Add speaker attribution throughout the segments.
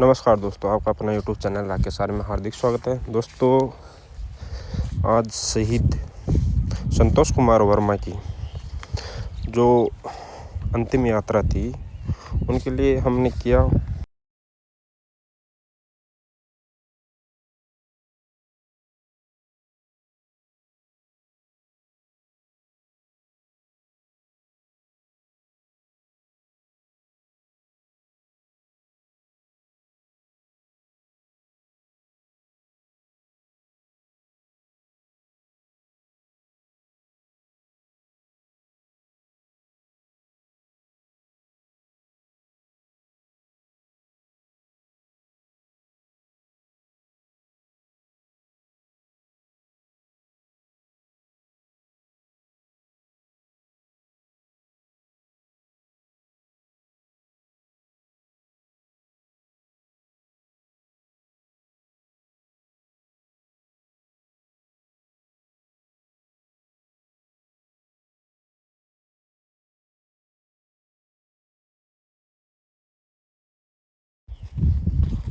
Speaker 1: नमस्कार दोस्तों, आपका अपना यूट्यूब चैनल राकेश सारे में हार्दिक स्वागत है। दोस्तों, आज शहीद संतोष कुमार वर्मा की जो अंतिम यात्रा थी उनके लिए हमने किया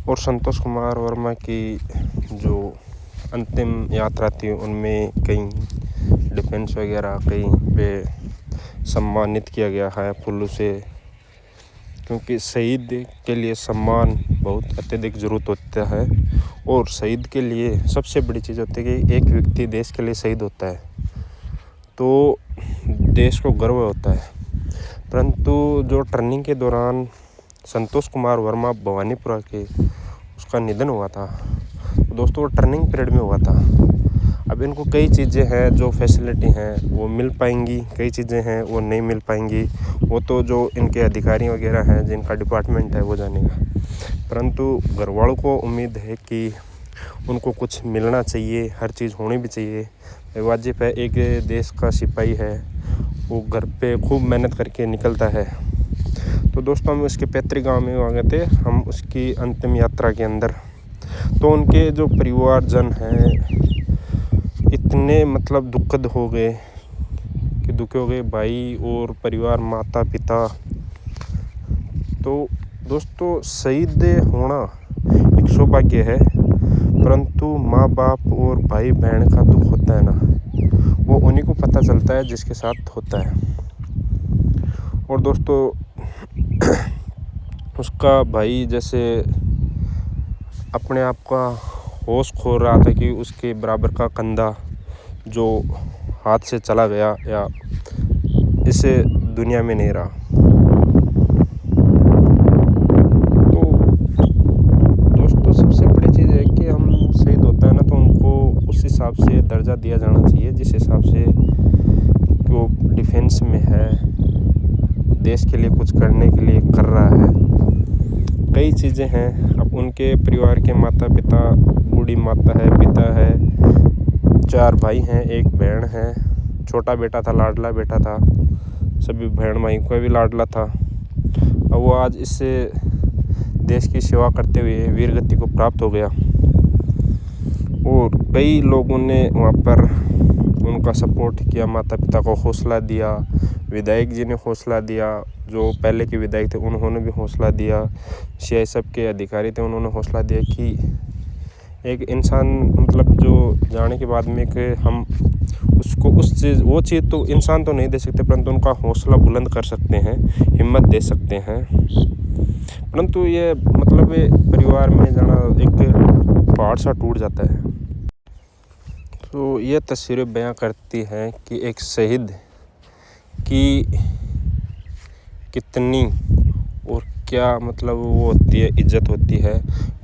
Speaker 1: और संतोष कुमार वर्मा की जो अंतिम यात्रा थी उनमें कई डिफेंस वगैरह कहीं पे सम्मानित किया गया है फूलों से, क्योंकि शहीद के लिए सम्मान बहुत अत्यधिक ज़रूरत होता है। और शहीद के लिए सबसे बड़ी चीज़ होती है कि एक व्यक्ति देश के लिए शहीद होता है तो देश को गर्व होता है। परंतु जो टर्निंग के दौरान संतोष कुमार वर्मा भवानीपुरा के उसका निधन हुआ था, तो दोस्तों वो टर्निंग पीरियड में हुआ था। अब इनको कई चीज़ें हैं जो फैसिलिटी हैं वो मिल पाएंगी, कई चीज़ें हैं वो नहीं मिल पाएंगी, वो तो जो इनके अधिकारी वगैरह हैं जिनका डिपार्टमेंट है वो जानेगा। परंतु घरवालों को उम्मीद है कि उनको कुछ मिलना चाहिए, हर चीज़ होनी भी चाहिए। वाजिब है, एक देश का सिपाही है, वो घर पे खूब मेहनत करके निकलता है। तो दोस्तों, हम उसके पैतृक गांव में आ गए थे, हम उसकी अंतिम यात्रा के अंदर। तो उनके जो परिवारजन हैं इतने दुखद हो गए कि दुखी हो गए, भाई और परिवार, माता पिता। तो दोस्तों, शहीद होना एक सौभाग्य है, परंतु माँ बाप और भाई बहन का दुख होता है ना, वो उन्हीं को पता चलता है जिसके साथ होता है। और दोस्तों, उसका भाई जैसे अपने आप का होश खो रहा था कि उसके बराबर का कंधा जो हाथ से चला गया या इसे दुनिया में नहीं रहा। तो दोस्तों, सबसे बड़ी चीज़ है कि हम शहीद होता है ना तो उनको उस हिसाब से दर्जा दिया जाना चाहिए जिस हिसाब से वो डिफेंस में है, देश के लिए कुछ करने के लिए कर रहा है। कई चीज़ें हैं। अब उनके परिवार के माता पिता, बूढ़ी माता है, पिता है, 4 भाई हैं, 1 बहन है, छोटा बेटा था, लाडला बेटा था, सभी बहन भाई को भी लाडला था। अब वो आज इससे देश की सेवा करते हुए वीरगति को प्राप्त हो गया। और कई लोगों ने वहाँ पर उनका सपोर्ट किया, माता पिता को हौसला दिया, विधायक जी ने हौसला दिया, जो पहले के विधायक थे उन्होंने भी हौसला दिया, सीआईएसएफ के अधिकारी थे उन्होंने हौसला दिया कि एक इंसान जो जाने के बाद में कि हम उसको वो चीज़ तो इंसान तो नहीं दे सकते, परंतु उनका हौसला बुलंद कर सकते हैं, हिम्मत दे सकते हैं। परंतु ये ये परिवार में जाना एक पहाड़ सा टूट जाता है। तो ये तस्वीरें बयां करती हैं कि एक शहीद की कितनी और क्या वो होती है, इज्जत होती है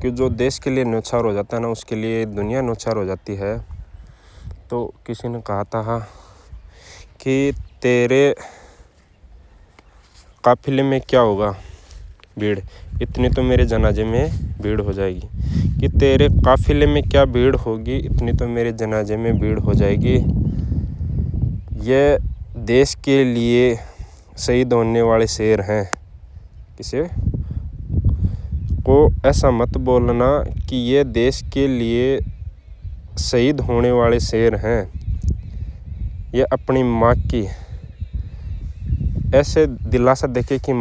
Speaker 1: कि जो देश के लिए न्योछावर हो जाता है ना, उसके लिए दुनिया न्योछावर हो जाती है। तो किसी ने कहा था कि तेरे काफिले में क्या होगा भीड़, इतनी तो मेरे जनाजे में भीड़ हो जाएगी। कि तेरे काफिले में क्या भीड़ होगी, इतनी तो मेरे जनाजे में भीड़ हो जाएगी। ये देश के लिए शहीद होने वाले शेर हैं। किसी को ऐसा मत बोलना कि ये देश के लिए शहीद होने वाले शेर हैं। ये अपनी माँ की ऐसे दिलासा देके कि